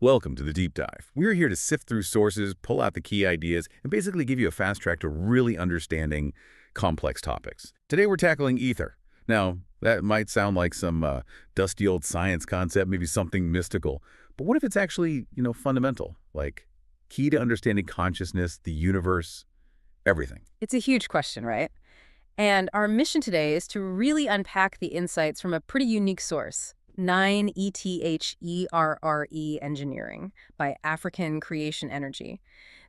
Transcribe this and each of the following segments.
Welcome to the Deep Dive. We're here to sift through sources, pull out the key ideas, and basically give you a fast track to really understanding complex topics. Today we're tackling ether. Now, that might sound like some dusty old science concept, maybe something mystical. But what if it's actually, fundamental, like key to understanding consciousness, the universe, everything? It's a huge question, right? And our mission today is to really unpack the insights from a pretty unique source, 9ether engineering by African Creation Energy.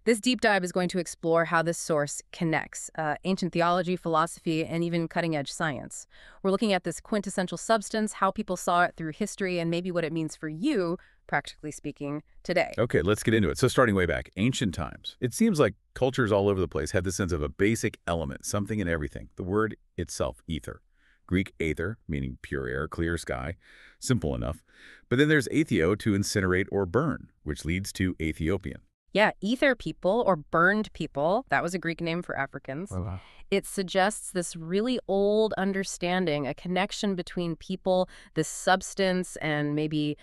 This deep dive is going to explore how this source connects ancient theology, philosophy, and even cutting-edge science. We're looking at this quintessential substance, how people saw it through history, and maybe what it means for you, practically speaking, today. Okay, let's get into it. So starting way back, ancient times. It seems like cultures all over the place had this sense of a basic element, something in everything. The word itself, ether. Greek aether, meaning pure air, clear sky. Simple enough. But then there's aethio, to incinerate or burn, which leads to Ethiopian. Yeah, ether people or burned people, that was a Greek name for Africans. Oh, wow. It suggests this really old understanding, a connection between people, this substance, and maybe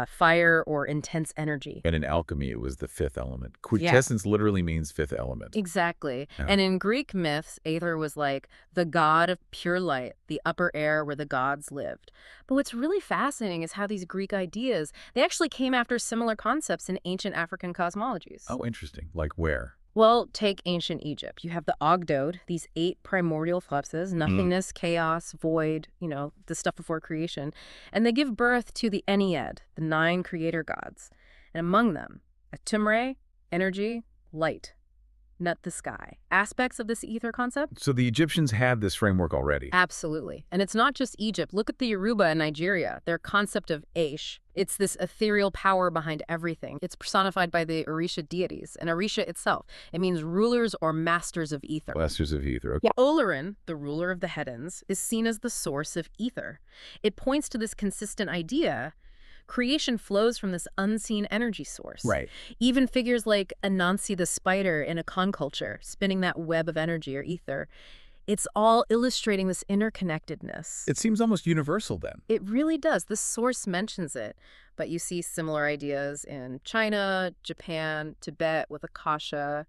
fire or intense energy. And in alchemy, it was the fifth element. Quintessence literally means fifth element. Exactly. Yeah. And in Greek myths, aether was like the god of pure light, the upper air where the gods lived. But what's really fascinating is how these Greek ideas, they actually came after similar concepts in ancient African cosmologies. Oh, interesting. Like where? Well, take ancient Egypt. You have the Ogdode, these 8 primordial fluxes, nothingness, chaos, void, the stuff before creation. And they give birth to the Ennead, the 9 creator gods. And among them, Atumre, energy, light, nut the sky. Aspects of this ether concept? So the Egyptians had this framework already. Absolutely. And it's not just Egypt. Look at the Yoruba in Nigeria. Their concept of Aish. It's this ethereal power behind everything. It's personified by the Orisha deities. And Orisha itself, it means rulers or masters of ether. Masters of ether. Okay. Yeah. Olerin, the ruler of the Hedons, is seen as the source of ether. It points to this consistent idea. Creation flows from this unseen energy source. Right. Even figures like Anansi the spider in a Khan culture, spinning that web of energy or ether. It's all illustrating this interconnectedness. It seems almost universal then. It really does. The source mentions it. But you see similar ideas in China, Japan, Tibet with Akasha,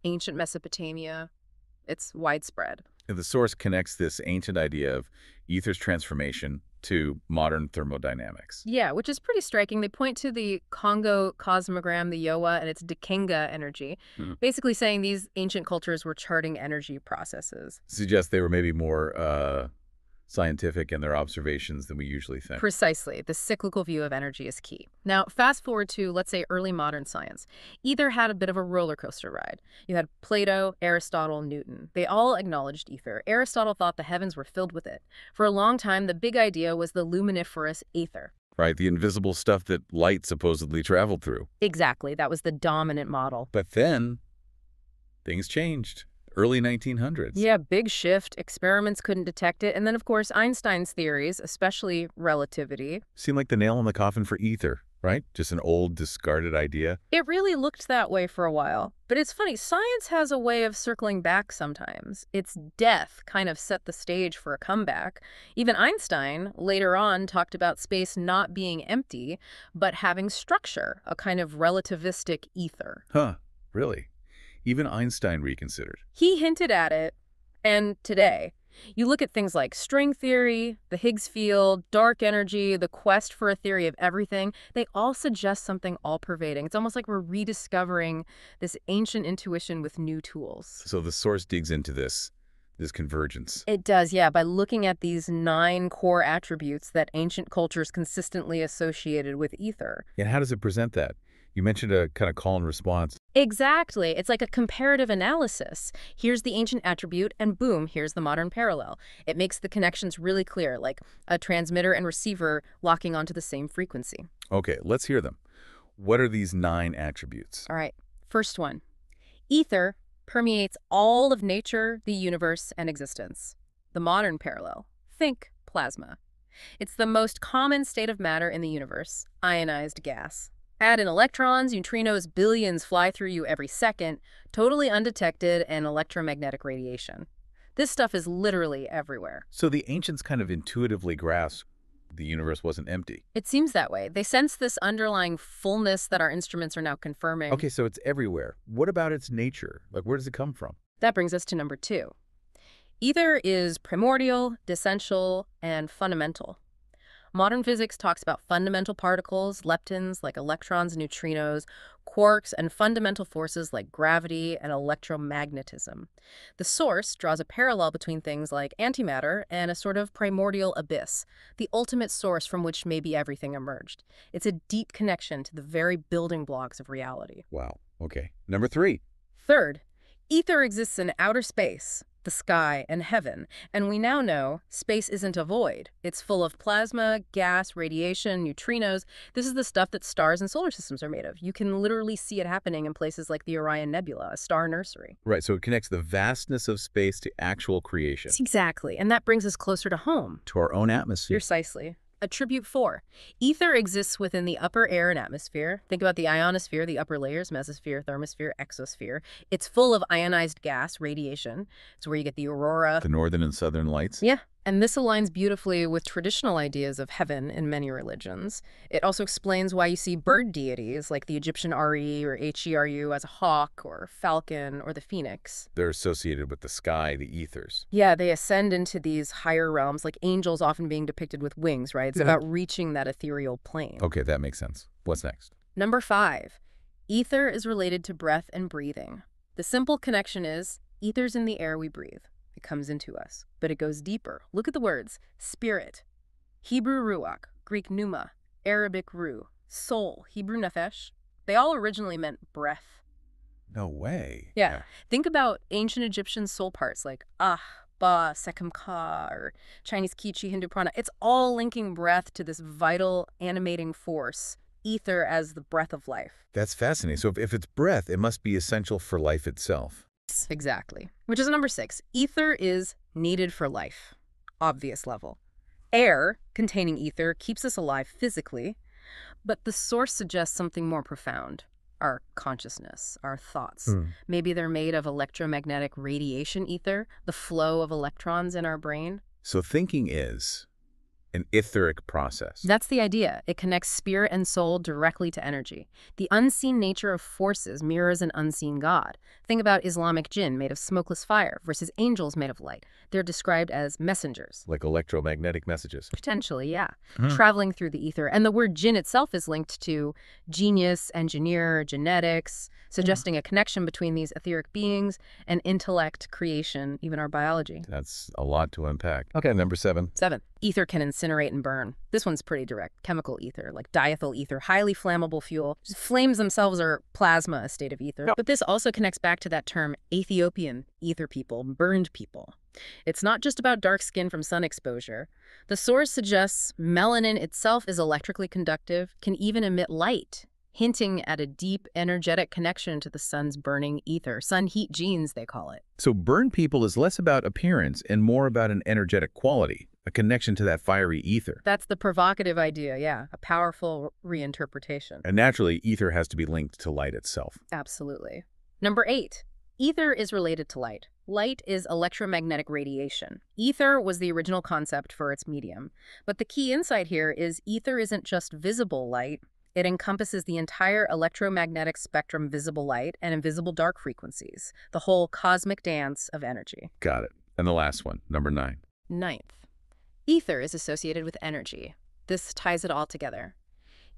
ancient Mesopotamia. It's widespread. And the source connects this ancient idea of ether's transformation to modern thermodynamics. Yeah, which is pretty striking. They point to the Congo cosmogram, the Yoa, and its Dikenga energy, basically saying these ancient cultures were charting energy processes. Suggests they were maybe more scientific in their observations than we usually think. Precisely. The cyclical view of energy is key. Now, fast forward to, let's say, early modern science. Ether had a bit of a roller coaster ride. You had Plato, Aristotle, Newton. They all acknowledged ether. Aristotle thought the heavens were filled with it. For a long time, the big idea was the luminiferous ether. Right, the invisible stuff that light supposedly traveled through. Exactly. That was the dominant model. But then, things changed. Early 1900s. Yeah, big shift. Experiments couldn't detect it. And then, of course, Einstein's theories, especially relativity. Seemed like the nail in the coffin for ether, right? Just an old, discarded idea. It really looked that way for a while. But it's funny, science has a way of circling back sometimes. Its death kind of set the stage for a comeback. Even Einstein, later on, talked about space not being empty, but having structure, a kind of relativistic ether. Huh, really? Even Einstein reconsidered. He hinted at it, and today, you look at things like string theory, the Higgs field, dark energy, the quest for a theory of everything, they all suggest something all-pervading. It's almost like we're rediscovering this ancient intuition with new tools. So the source digs into this convergence. It does, yeah, by looking at these 9 core attributes that ancient cultures consistently associated with ether. And how does it present that? You mentioned a kind of call and response. Exactly. It's like a comparative analysis. Here's the ancient attribute, and boom, here's the modern parallel. It makes the connections really clear, like a transmitter and receiver locking onto the same frequency. Okay, let's hear them. What are these 9 attributes? All right. First one. Ether permeates all of nature, the universe, and existence. The modern parallel. Think plasma. It's the most common state of matter in the universe, ionized gas. Add in electrons, neutrinos, billions fly through you every second, totally undetected, and electromagnetic radiation. This stuff is literally everywhere. So the ancients kind of intuitively grasped The universe wasn't empty. It seems that way. They sense this underlying fullness that our instruments are now confirming. Okay, so it's everywhere. What about its nature? Like, where does it come from? That brings us to number 2. Ether is primordial, essential, and fundamental. Modern physics talks about fundamental particles, leptons like electrons and neutrinos, quarks, and fundamental forces like gravity and electromagnetism. The source draws a parallel between things like antimatter and a sort of primordial abyss, the ultimate source from which maybe everything emerged. It's a deep connection to the very building blocks of reality. Wow. Okay. Number 3. Third, ether exists in outer space, the sky, and heaven, and we now know space isn't a void. It's full of plasma, gas, radiation, neutrinos. This is the stuff that stars and solar systems are made of. You can literally see it happening in places like the Orion Nebula, a star nursery. Right, so it connects the vastness of space to actual creation. Exactly, and that brings us closer to home. To our own atmosphere. Precisely. Attribute 4. Ether exists within the upper air and atmosphere. Think about the ionosphere, the upper layers, mesosphere, thermosphere, exosphere. It's full of ionized gas, radiation. It's where you get the aurora. The northern and southern lights. Yeah, and this aligns beautifully with traditional ideas of heaven in many religions. It also explains why you see bird deities like the Egyptian Re or Heru as a hawk or falcon or the phoenix. They're associated with the sky, the ethers. Yeah, they ascend into these higher realms, like angels often being depicted with wings, right? It's about reaching that ethereal plane. Okay, that makes sense. What's next? Number 5. Ether is related to breath and breathing. The simple connection is ether's in the air we breathe. It comes into us, but it goes deeper. Look at the words: spirit, Hebrew ruach, Greek pneuma, Arabic ruh, soul, Hebrew nefesh. They all originally meant breath. No way. Yeah. Think about ancient Egyptian soul parts like Ah, Ba, Sekhem Ka, or Chinese Qi Chi, Hindu Prana. It's all linking breath to this vital, animating force, ether as the breath of life. That's fascinating. So if it's breath, it must be essential for life itself. Exactly. Which is number 6. Ether is needed for life. Obvious level. Air containing ether keeps us alive physically, but the source suggests something more profound. Our consciousness, our thoughts. Maybe they're made of electromagnetic radiation ether, the flow of electrons in our brain. So thinking is an etheric process. That's the idea. It connects spirit and soul directly to energy. The unseen nature of forces mirrors an unseen God. Think about Islamic jinn made of smokeless fire versus angels made of light. They're described as messengers. Like electromagnetic messages. Potentially, yeah. Traveling through the ether. And the word jinn itself is linked to genius, engineer, genetics, suggesting a connection between these etheric beings and intellect, creation, even our biology. That's a lot to unpack. Okay, number 7. 7. Ether can incinerate and burn. This one's pretty direct. Chemical ether, like diethyl ether, highly flammable fuel. Flames themselves are plasma, a state of ether. But this also connects back to that term Ethiopian ether people, burned people. It's not just about dark skin from sun exposure. The source suggests melanin itself is electrically conductive, can even emit light, hinting at a deep, energetic connection to the sun's burning ether. Sun heat genes, they call it. So burn people is less about appearance and more about an energetic quality, a connection to that fiery ether. That's the provocative idea, yeah. A powerful reinterpretation. And naturally, ether has to be linked to light itself. Absolutely. Number 8. Ether is related to light. Light is electromagnetic radiation. Ether was the original concept for its medium. But the key insight here is ether isn't just visible light. It encompasses the entire electromagnetic spectrum, visible light and invisible dark frequencies, the whole cosmic dance of energy. Got it. And the last one, number 9. 9th. Ether is associated with energy. This ties it all together.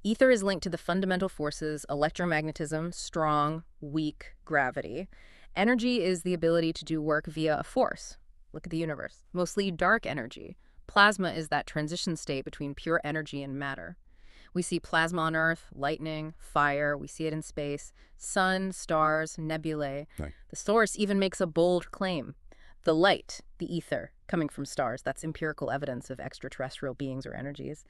Ether is linked to the fundamental forces, electromagnetism, strong, weak, gravity. Energy is the ability to do work via a force. Look at the universe. Mostly dark energy. Plasma is that transition state between pure energy and matter. We see plasma on Earth, lightning, fire. We see it in space. Sun, stars, nebulae. Right. The source even makes a bold claim. The light, the ether, coming from stars, that's empirical evidence of extraterrestrial beings or energies.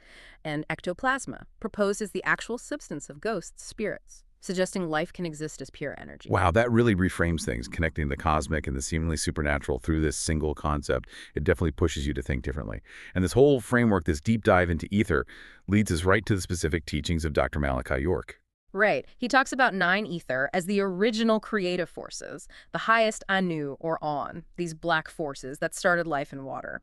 And ectoplasma, proposed as the actual substance of ghosts, spirits, suggesting life can exist as pure energy. Wow, that really reframes things, connecting the cosmic and the seemingly supernatural through this single concept. It definitely pushes you to think differently. And this whole framework, this deep dive into ether, leads us right to the specific teachings of Dr. Malachi York. Right. He talks about 9ether as the original creative forces, the highest Anu or On, these black forces that started life in water.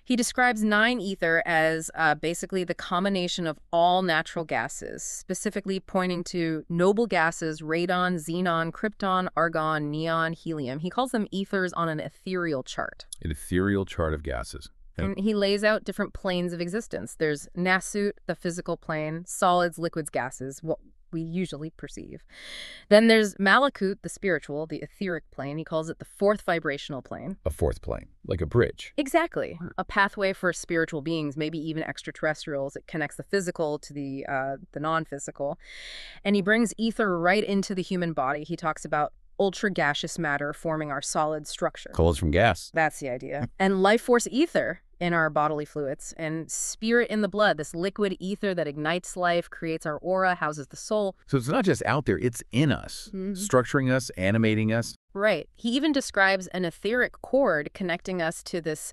He describes 9ether as basically the combination of all natural gases, specifically pointing to noble gases, radon, xenon, krypton, argon, neon, helium. He calls them ethers on an ethereal chart. An ethereal chart of gases. And he lays out different planes of existence. There's Nasut, the physical plane, solids, liquids, gases, what we usually perceive. Then there's Malakut, the spiritual, the etheric plane. He calls it the fourth vibrational plane. A fourth plane, like a bridge. Exactly. A pathway for spiritual beings, maybe even extraterrestrials. It connects the physical to the non-physical. And he brings ether right into the human body. He talks about ultra-gaseous matter forming our solid structure. Coals from gas. That's the idea. And life force ether in our bodily fluids, and spirit in the blood, this liquid ether that ignites life, creates our aura, houses the soul. So it's not just out there, it's in us, structuring us, animating us. Right. He even describes an etheric cord connecting us to this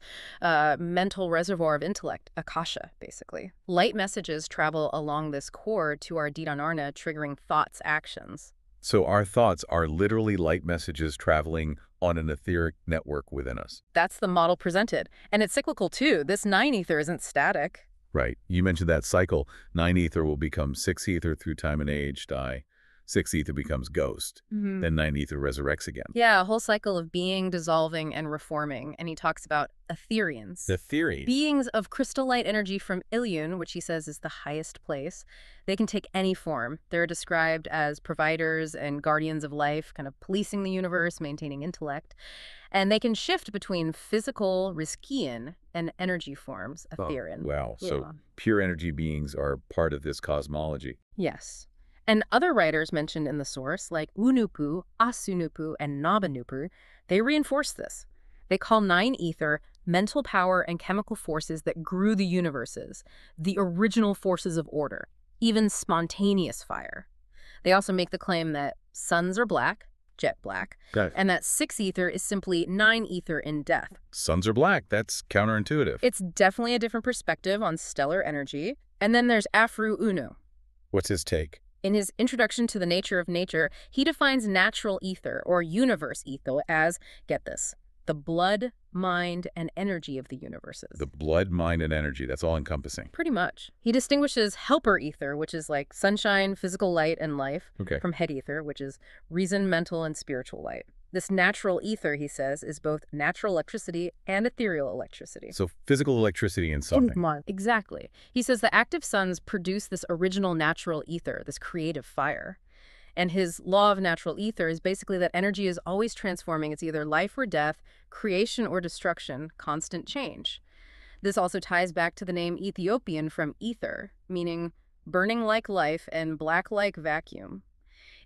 mental reservoir of intellect, akasha, basically. Light messages travel along this cord to our Didanarna, triggering thoughts, actions. So our thoughts are literally light messages traveling on an etheric network within us. That's the model presented. And it's cyclical, too. This 9ether isn't static. Right. You mentioned that cycle. 9ether will become 6ether through time and age, die. 6ether becomes ghost. Then 9ether resurrects again. Yeah, a whole cycle of being, dissolving, and reforming. And he talks about Etherians. The theory. Beings of crystal light energy from Ilion, which he says is the highest place. They can take any form. They're described as providers and guardians of life, kind of policing the universe, maintaining intellect. And they can shift between physical, Riskian, and energy forms, Etherian. Oh, wow. Yeah. So pure energy beings are part of this cosmology. Yes. And other writers mentioned in the source, like Unupu, Asunupu, and Nabanupu, they reinforce this. They call 9ether mental power and chemical forces that grew the universes, the original forces of order, even spontaneous fire. They also make the claim that suns are black, jet black, and that 6ether is simply 9ether in death. Suns are black. That's counterintuitive. It's definitely a different perspective on stellar energy. And then there's Afru Unu. What's his take? In his Introduction to the Nature of Nature, he defines natural ether, or universe ether, as, get this, the blood, mind, and energy of the universes. The blood, mind, and energy. That's all encompassing. Pretty much. He distinguishes helper ether, which is like sunshine, physical light, and life, from head ether, which is reason, mental, and spiritual light. This natural ether, he says, is both natural electricity and ethereal electricity. So physical electricity in something. Exactly. He says the active suns produce this original natural ether, this creative fire. And his law of natural ether is basically that energy is always transforming. It's either life or death, creation or destruction, constant change. This also ties back to the name Ethiopian from ether, meaning burning like life and black like vacuum.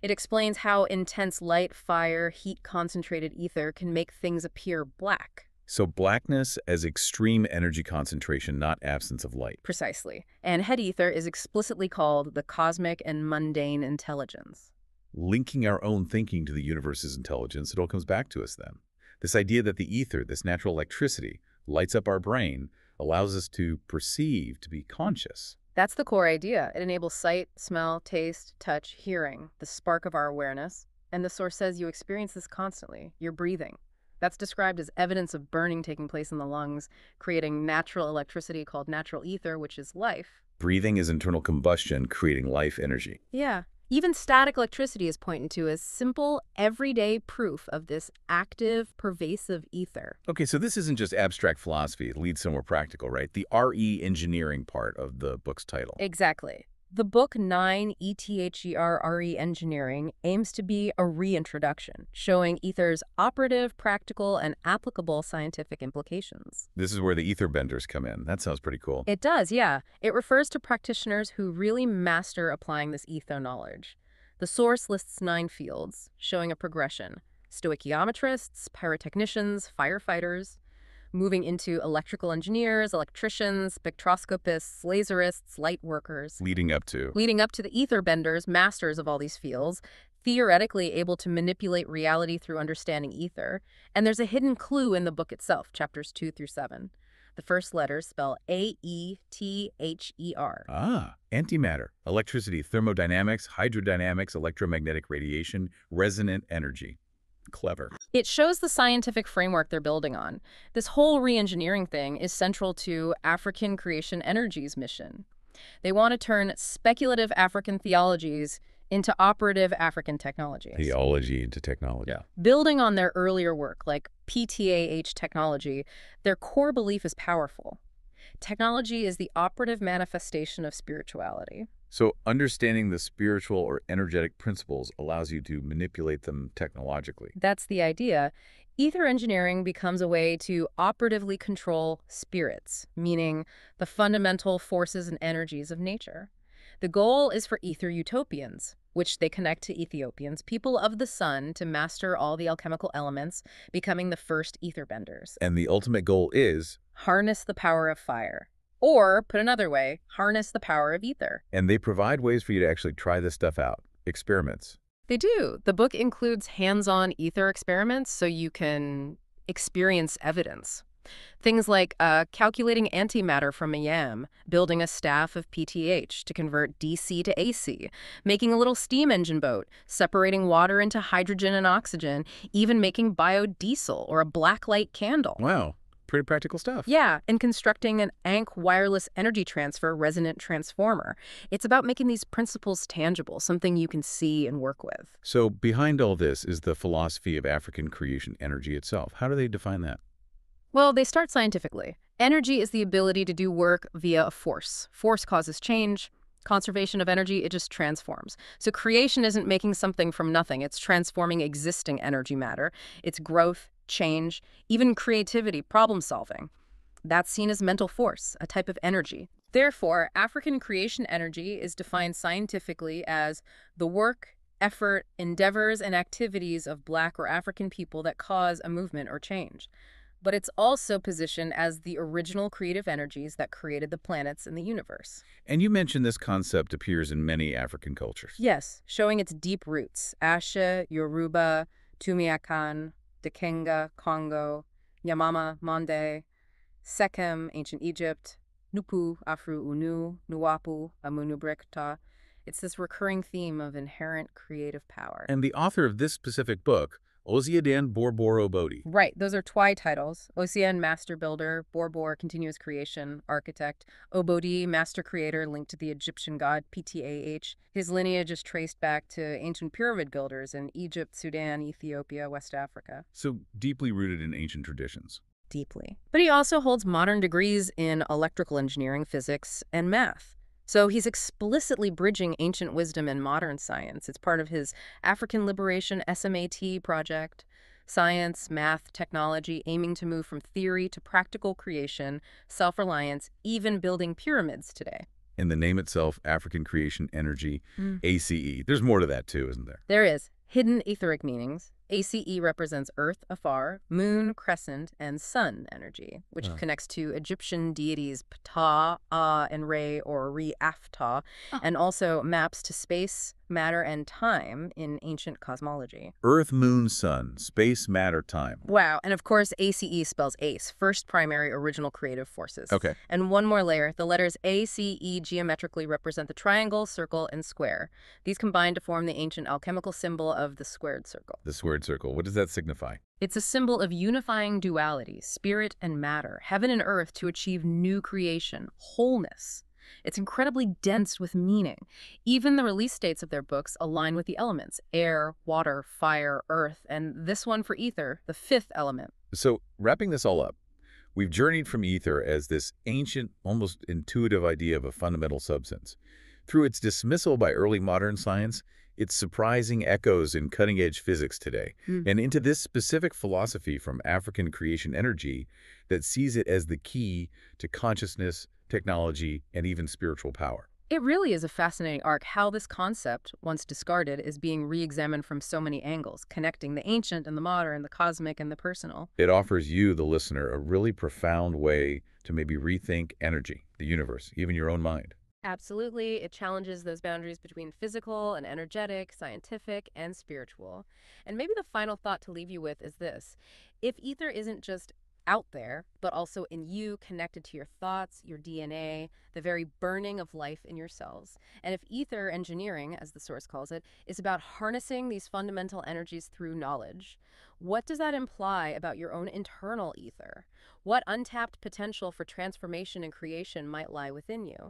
It explains how intense light, fire, heat-concentrated ether can make things appear black. So blackness as extreme energy concentration, not absence of light. Precisely. And head ether is explicitly called the cosmic and mundane intelligence. Linking our own thinking to the universe's intelligence, it all comes back to us then. This idea that the ether, this natural electricity, lights up our brain, allows us to perceive, to be conscious. That's the core idea. It enables sight, smell, taste, touch, hearing, the spark of our awareness. And the source says you experience this constantly. You're breathing. That's described as evidence of burning taking place in the lungs, creating natural electricity called natural ether, which is life. Breathing is internal combustion, creating life energy. Yeah. Even static electricity is pointed to as simple, everyday proof of this active, pervasive ether. Okay, so this isn't just abstract philosophy. It leads somewhere practical, right? The RE engineering part of the book's title. Exactly. The book 9ether RE Engineering aims to be a reintroduction, showing ether's operative, practical, and applicable scientific implications. This is where the ether benders come in. That sounds pretty cool. It does, yeah. It refers to practitioners who really master applying this ether knowledge. The source lists 9 fields, showing a progression. Stoichiometrists, pyrotechnicians, firefighters, moving into electrical engineers, electricians, spectroscopists, laserists, light workers. Leading up to the ether benders, masters of all these fields, theoretically able to manipulate reality through understanding ether. And there's a hidden clue in the book itself, chapters 2 through 7. The first letters spell AETHER. Antimatter, electricity, thermodynamics, hydrodynamics, electromagnetic radiation, resonant energy. Clever. It shows the scientific framework they're building on. This whole re-engineering thing is central to African Creation Energy's mission. They want to turn speculative African theologies into operative African technologies. Theology into technology. Yeah. Building on their earlier work, like PTAH technology, their core belief is powerful. Technology is the operative manifestation of spirituality. So understanding the spiritual or energetic principles allows you to manipulate them technologically. That's the idea. Ether engineering becomes a way to operatively control spirits, meaning the fundamental forces and energies of nature. The goal is for ether utopians, which they connect to Ethiopians, people of the sun, to master all the alchemical elements, becoming the first ether benders. And the ultimate goal is, Harness the power of fire. Or, put another way, harness the power of ether. and they provide ways for you to actually try this stuff out, experiments. They do. The book includes hands-on ether experiments so you can experience evidence. Things like calculating antimatter from a yam, building a staff of PTH to convert DC to AC, making a little steam engine boat, separating water into hydrogen and oxygen, even making biodiesel or a blacklight candle. Wow, pretty practical stuff. Yeah, and constructing an ANC wireless energy transfer resonant transformer. It's about making these principles tangible, something you can see and work with. So behind all this is the philosophy of African creation energy itself. How do they define that? Well, they start scientifically. Energy is the ability to do work via a force. Force causes change. Conservation of energy, it just transforms. So creation isn't making something from nothing. It's transforming existing energy matter. It's growth, change, even creativity, problem solving. That's seen as mental force, a type of energy. Therefore, African creation energy is defined scientifically as the work, effort, endeavors, and activities of Black or African people that cause a movement or change. But it's also positioned as the original creative energies that created the planets and the universe. And you mentioned this concept appears in many African cultures. Yes, showing its deep roots. Asha, Yoruba, Tumiakan, Dekenga, Congo, Yamama, Mande, Sekhem, ancient Egypt, Nupu, Afru Unu, Nuapu, Amunubrekta. It's this recurring theme of inherent creative power. And the author of this specific book, Osiadan Borbor Obodi. Right, those are Twi titles. Ocean, Master Builder, Borbor, Continuous Creation, Architect, Obodi, Master Creator, linked to the Egyptian god PTAH. His lineage is traced back to ancient pyramid builders in Egypt, Sudan, Ethiopia, West Africa. So deeply rooted in ancient traditions. Deeply. But he also holds modern degrees in electrical engineering, physics, and math. So he's explicitly bridging ancient wisdom and modern science. It's part of his African Liberation SMAT project. Science, math, technology, aiming to move from theory to practical creation, self-reliance, even building pyramids today. In the name itself, African Creation Energy, ACE. There's more to that too, isn't there? There is. Hidden etheric meanings. ACE represents Earth afar, Moon, Crescent, and Sun energy, which connects to Egyptian deities Ptah, and Re, or Re-Aftah, and also maps to space, matter, and time in ancient cosmology. Earth, Moon, Sun, space, matter, time. Wow, and of course ACE spells ACE, first primary original creative forces. Okay. And one more layer, the letters ACE geometrically represent the triangle, circle, and square. These combine to form the ancient alchemical symbol of the squared circle. The squared circle. What does that signify? It's a symbol of unifying duality, spirit and matter, heaven and earth to achieve new creation, wholeness. It's incredibly dense with meaning. Even the release dates of their books align with the elements: air, water, fire, earth, and this one for ether, the fifth element. So wrapping this all up, we've journeyed from ether as this ancient, almost intuitive idea of a fundamental substance. Through its dismissal by early modern science, its surprising echoes in cutting-edge physics today, and into this specific philosophy from African creation energy that sees it as the key to consciousness, technology, and even spiritual power. It really is a fascinating arc how this concept, once discarded, is being re-examined from so many angles, connecting the ancient and the modern, the cosmic and the personal. It offers you, the listener, a really profound way to maybe rethink energy, the universe, even your own mind. Absolutely. It challenges those boundaries between physical and energetic, scientific and spiritual. And maybe the final thought to leave you with is this. If ether isn't just out there, but also in you, connected to your thoughts, your DNA, the very burning of life in your cells. And if ether engineering, as the source calls it, is about harnessing these fundamental energies through knowledge, what does that imply about your own internal ether? What untapped potential for transformation and creation might lie within you?